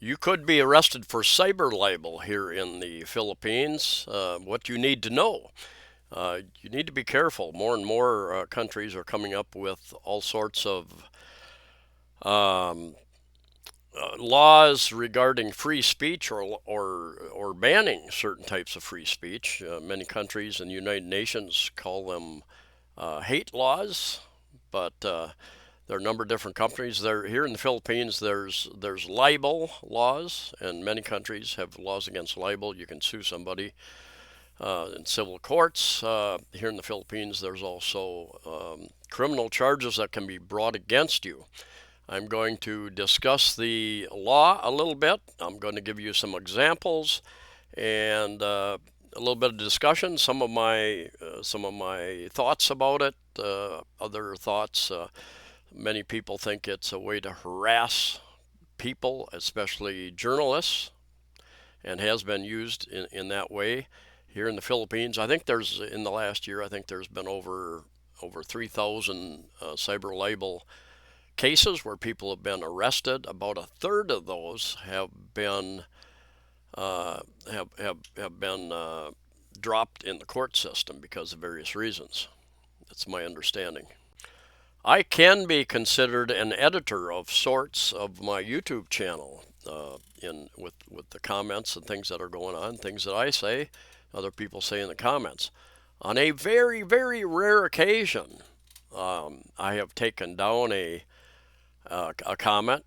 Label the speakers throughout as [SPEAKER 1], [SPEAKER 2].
[SPEAKER 1] You could be arrested for cyber libel here in the Philippines. What you need to know. You need to be careful. More and more countries are coming up with all sorts of um, laws regarding free speech or banning certain types of free speech. Many countries in the United Nations call them hate laws, but there are a number of different countries. There here in the Philippines, there's libel laws, and many countries have laws against libel. You can sue somebody in civil courts. Here in the Philippines, there's also criminal charges that can be brought against you. I'm going to discuss the law a little bit. I'm going to give you some examples and a little bit of discussion. Some of my thoughts about it. Other thoughts. Many people think it's a way to harass people, especially journalists, and has been used in that way here in the Philippines. I think there's in the last year. I think there's been over 3,000 cyber libel cases where people have been arrested. About a third of those have been uh, have been dropped in the court system because of various reasons. That's my understanding. I can be considered an editor of sorts of my YouTube channel, in with the comments and things that are going on, things that I say, other people say in the comments. On a very very rare occasion, I have taken down a comment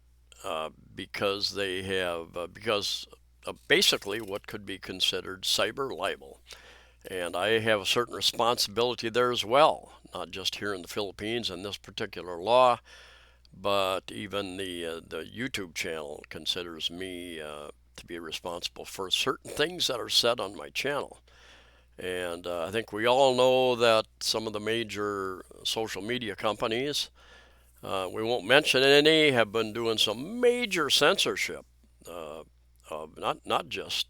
[SPEAKER 1] because they have because basically what could be considered cyber libel. And I have a certain responsibility there as well, not just here in the Philippines in this particular law, but even the YouTube channel considers me to be responsible for certain things that are said on my channel. And I think we all know that some of the major social media companies, we won't mention any, have been doing some major censorship of not just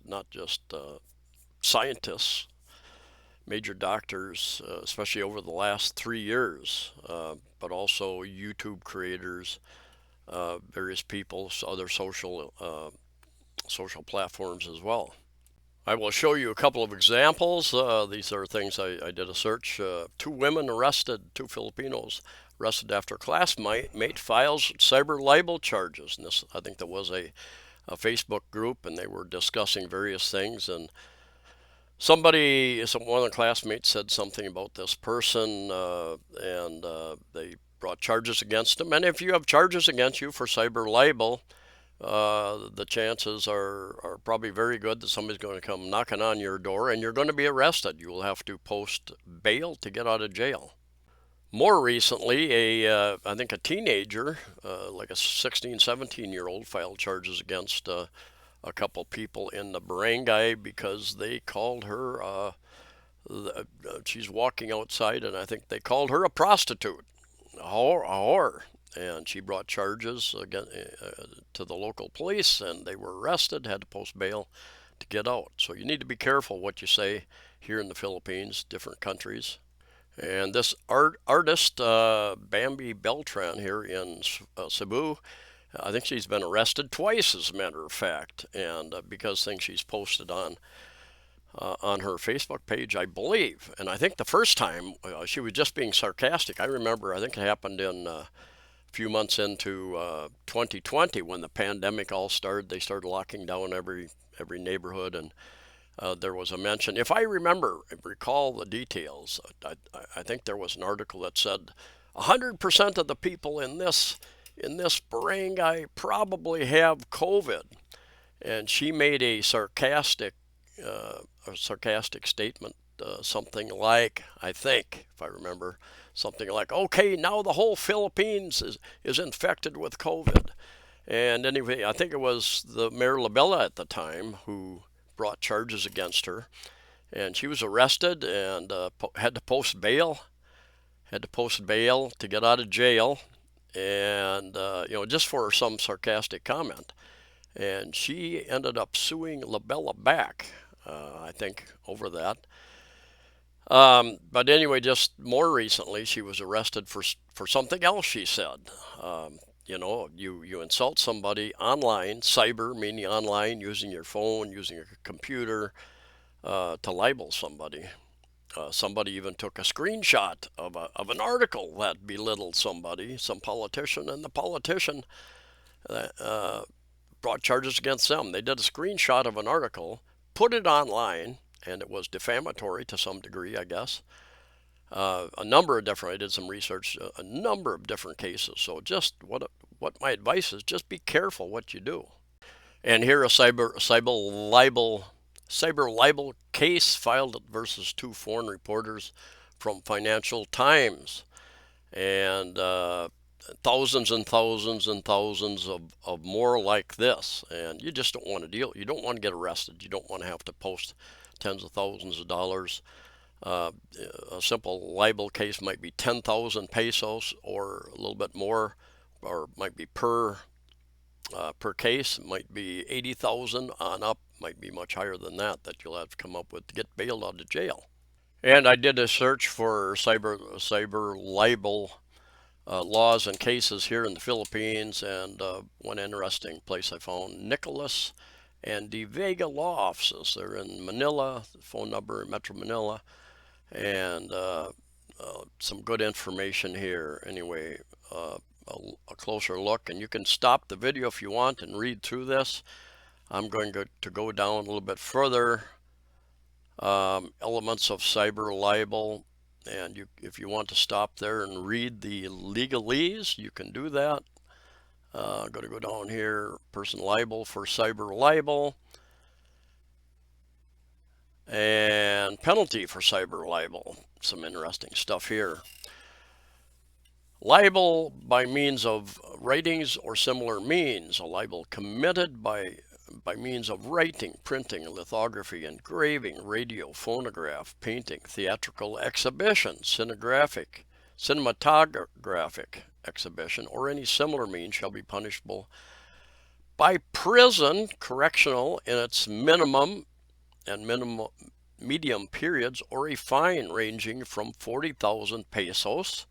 [SPEAKER 1] scientists, major doctors, especially over the last 3 years, but also YouTube creators, various people, other social platforms as well. I will show you a couple of examples. These are things I did a search. Two women arrested, two Filipinos arrested after classmate files cyber libel charges. And this, I think, there was a Facebook group, and they were discussing various things. And one of the classmates said something about this person, and they brought charges against him. And if you have charges against you for cyber libel, the chances are probably very good that somebody's going to come knocking on your door and you're going to be arrested. You will have to post bail to get out of jail. More recently, I think a teenager, like a 16, 17-year-old, filed charges against a couple people in the barangay because they called her, she's walking outside, and I think they called her a prostitute, a whore. And she brought charges again to the local police, and they were arrested, had to post bail to get out. So you need to be careful what you say here in the Philippines, different countries. And this artist, Bambi Beltran, here in Cebu, I think she's been arrested twice, as a matter of fact, and because things she's posted on her Facebook page, I believe. And I think the first time she was just being sarcastic. I remember, I think it happened in a few months into 2020 when the pandemic all started. They started locking down every neighborhood, and there was a mention. If I recall the details, I think there was an article that said 100% of the people in this barangay probably have COVID, and she made a sarcastic statement, something like, I think, if I remember, something like, "Okay, now the whole Philippines is infected with COVID." And anyway, I think it was the Mayor Labella at the time who brought charges against her, and she was arrested and had to post bail, to get out of jail, and just for some sarcastic comment. And she ended up suing Labella back, I think, over that. But anyway, just more recently, she was arrested for something else she said. You insult somebody online, cyber meaning online, using your phone, using your computer, to libel somebody. Somebody even took a screenshot of an article that belittled somebody, some politician, and the politician uh, brought charges against them. They did a screenshot of an article, put it online, and it was defamatory to some degree, I guess. A number of different, I did some research, a number of different cases. So just what my advice is, just be careful what you do. And here a cyber libel case filed versus two foreign reporters from Financial Times, and thousands and thousands and thousands of more like this. And you just don't want to deal. You don't want to get arrested. You don't want to have to post tens of thousands of dollars. Uh, a simple libel case might be 10,000 pesos or a little bit more, or might be per case. It might be 80,000 on up. Might be much higher than that you'll have to come up with to get bailed out of jail. And I did a search for cyber libel laws and cases here in the Philippines, and one interesting place I found: Nicholas and De Vega law offices. They're in Manila. The phone number in Metro Manila, and some good information here. Anyway, a closer look, and you can stop the video if you want and read through this. I'm going to go down a little bit further. Elements of cyber libel, and if you want to stop there and read the legalese, you can do that. I'm going to go down here, person liable for cyber libel, and penalty for cyber libel. Some interesting stuff here. Libel by means of writings or similar means. A libel committed by means of writing, printing, lithography, engraving, radio, phonograph, painting, theatrical exhibition, cinematographic exhibition, or any similar means shall be punishable by prison, correctional in its minimum and medium periods, or a fine ranging from 40,000 pesos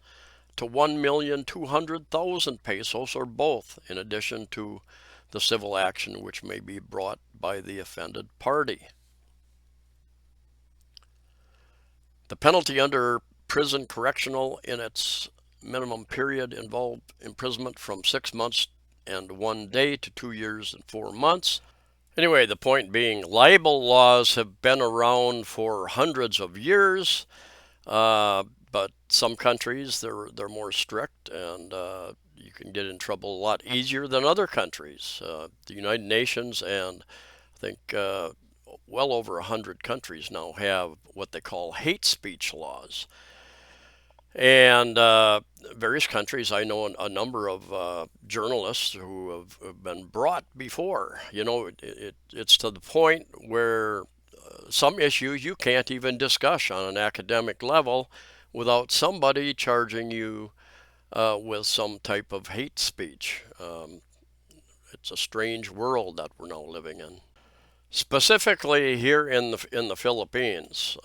[SPEAKER 1] to 1,200,000 pesos, or both, in addition to the civil action which may be brought by the offended party. The penalty under prison correctional in its minimum period involved imprisonment from 6 months and 1 day to 2 years and 4 months. Anyway, the point being, libel laws have been around for hundreds of years, but some countries they're more strict, and you can get in trouble a lot easier than other countries. The United Nations and I think well over 100 countries now have what they call hate speech laws. And various countries, I know a number of journalists who have been brought before. It's to the point where some issues you can't even discuss on an academic level without somebody charging you with some type of hate speech. It's a strange world that we're now living in. Specifically here in the Philippines,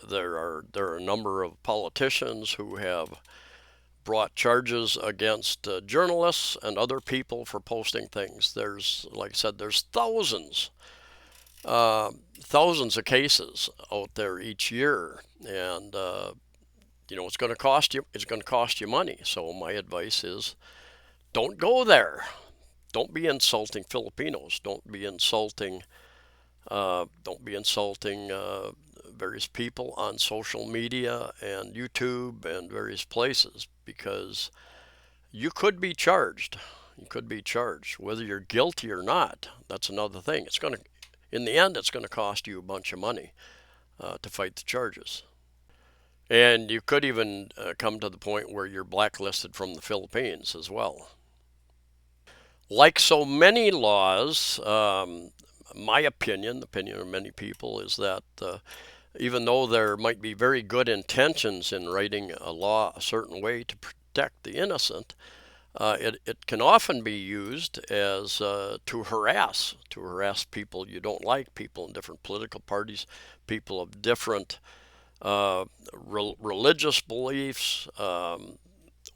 [SPEAKER 1] there are a number of politicians who have brought charges against journalists and other people for posting things. There's, like I said, there's thousands of cases out there each year, and it's going to cost you. It's going to cost you money. So my advice is, don't go there. Don't be insulting Filipinos. Don't be insulting. Various people on social media and YouTube and various places, because you could be charged. You could be charged, whether you're guilty or not. That's another thing. In the end, it's going to cost you a bunch of money to fight the charges. And you could even come to the point where you're blacklisted from the Philippines as well. Like so many laws, my opinion, the opinion of many people, is that even though there might be very good intentions in writing a law a certain way to protect the innocent, it can often be used as to harass people you don't like, people in different political parties, people of different religious beliefs,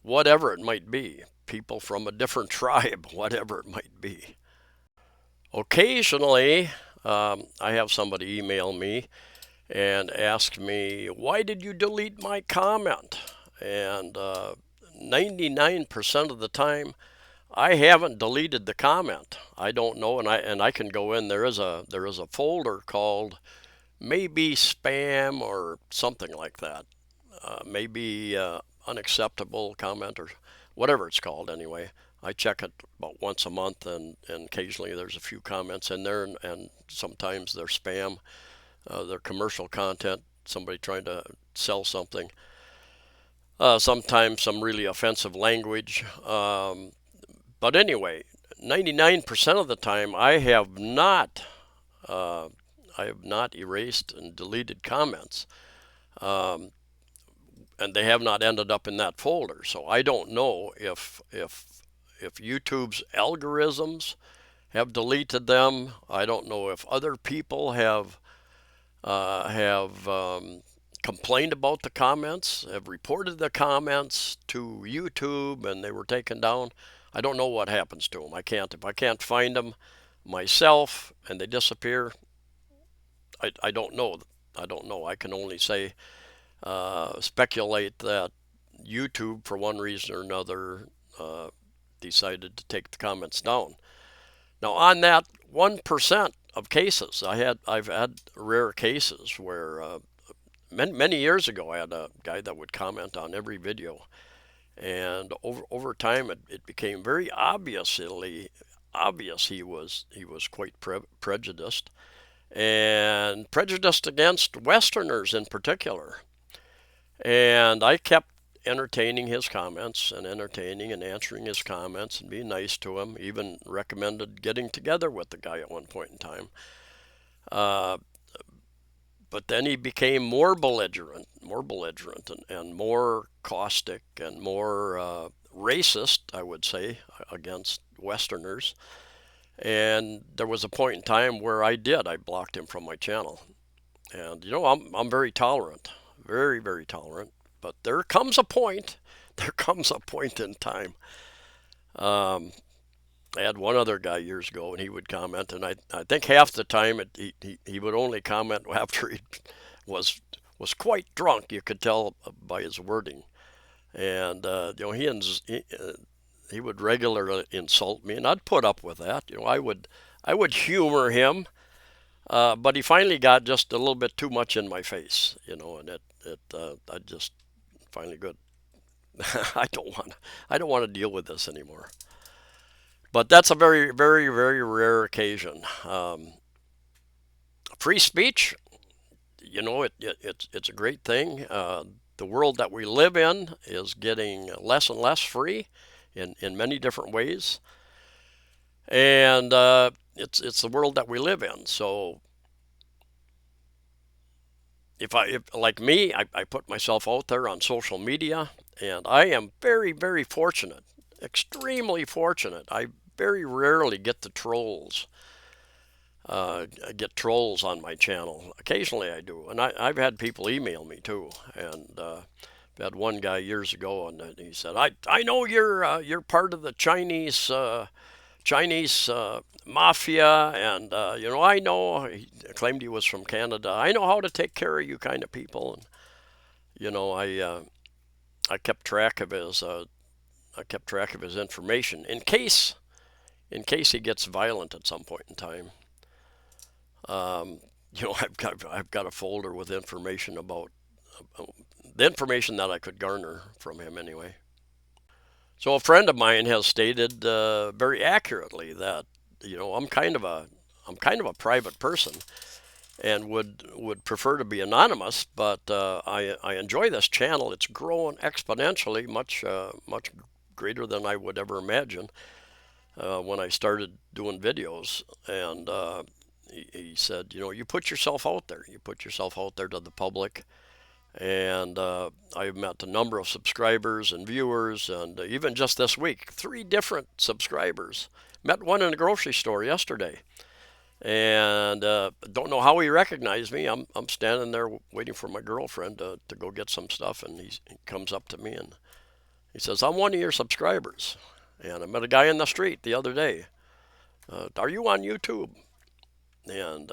[SPEAKER 1] whatever it might be. people from a different tribe, whatever it might be. Occasionally, I have somebody email me and ask me, why did you delete my comment? And 99% of the time, I haven't deleted the comment. I don't know, and I can go in. There is a folder called maybe spam or something like that. Maybe unacceptable comment or whatever it's called anyway. I check it about once a month, and occasionally there's a few comments in there, and sometimes they're spam, they're commercial content, somebody trying to sell something. Sometimes some really offensive language. But anyway, 99% of the time, uh, I have not erased and deleted comments. Um, and they have not ended up in that folder. So I don't know if YouTube's algorithms have deleted them. I don't know if other people have complained about the comments, have reported the comments to YouTube, and they were taken down. I don't know what happens to them. If I can't find them myself and they disappear, I don't know. I don't know. I can only say speculate that YouTube, for one reason or another, decided to take the comments down. Now, on that 1% of cases, I've had rare cases where many years ago I had a guy that would comment on every video, and over time it became very obviously obvious he was quite prejudiced, and prejudiced against Westerners in particular. And I kept entertaining his comments and entertaining and answering his comments and being nice to him. Even recommended getting together with the guy at one point in time. Uh, but then he became more belligerent, and more caustic and more racist, I would say, against Westerners. And there was a point in time where I blocked him from my channel. And I'm very tolerant, very, very tolerant. But there comes a point in time. Um, I had one other guy years ago, and he would comment, and I think half the time he would only comment after he was was quite drunk. You could tell by his wording, and he would regularly insult me, and I'd put up with that. I would humor him, but he finally got just a little bit too much in my face, and I just finally good. I don't want to deal with this anymore. But that's a very, very, very rare occasion. Free speech, it's a great thing. The world that we live in is getting less and less free in many different ways, and it's the world that we live in. So if like me, I put myself out there on social media, and I am very, very fortunate, extremely fortunate. I very rarely get the trolls. I get trolls on my channel. Occasionally I do, and I've had people email me too. And I had one guy years ago, and he said, "I know you're part of the Chinese mafia, and I know." He claimed he was from Canada. "I know how to take care of you kind of people." And I kept track of his information in case he gets violent at some point in time. I've got a folder with information about the information that I could garner from him anyway. So a friend of mine has stated very accurately that I'm kind of a private person, and would prefer to be anonymous, but I enjoy this channel. It's growing exponentially, much greater than I would ever imagine when I started doing videos. And he said, you put yourself out there. You put yourself out there to the public. And I've met a number of subscribers and viewers, and even just this week, 3 different subscribers. Met one in a grocery store yesterday, and don't know how he recognized me. I'm standing there waiting for my girlfriend to go get some stuff, and he comes up to me and he says, "I'm one of your subscribers." And I met a guy in the street the other day. Are you on YouTube? And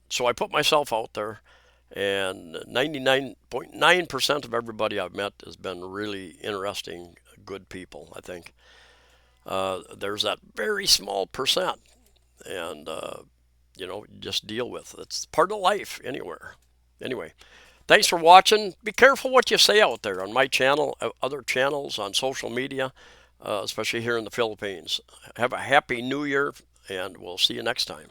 [SPEAKER 1] so I put myself out there, and 99.9% of everybody I've met has been really interesting, good people, I think. There's that very small percent, and just deal with it. It's part of life anywhere. Anyway, thanks for watching. Be careful what you say out there on my channel, other channels, on social media, especially here in the Philippines. Have a happy new year, and we'll see you next time.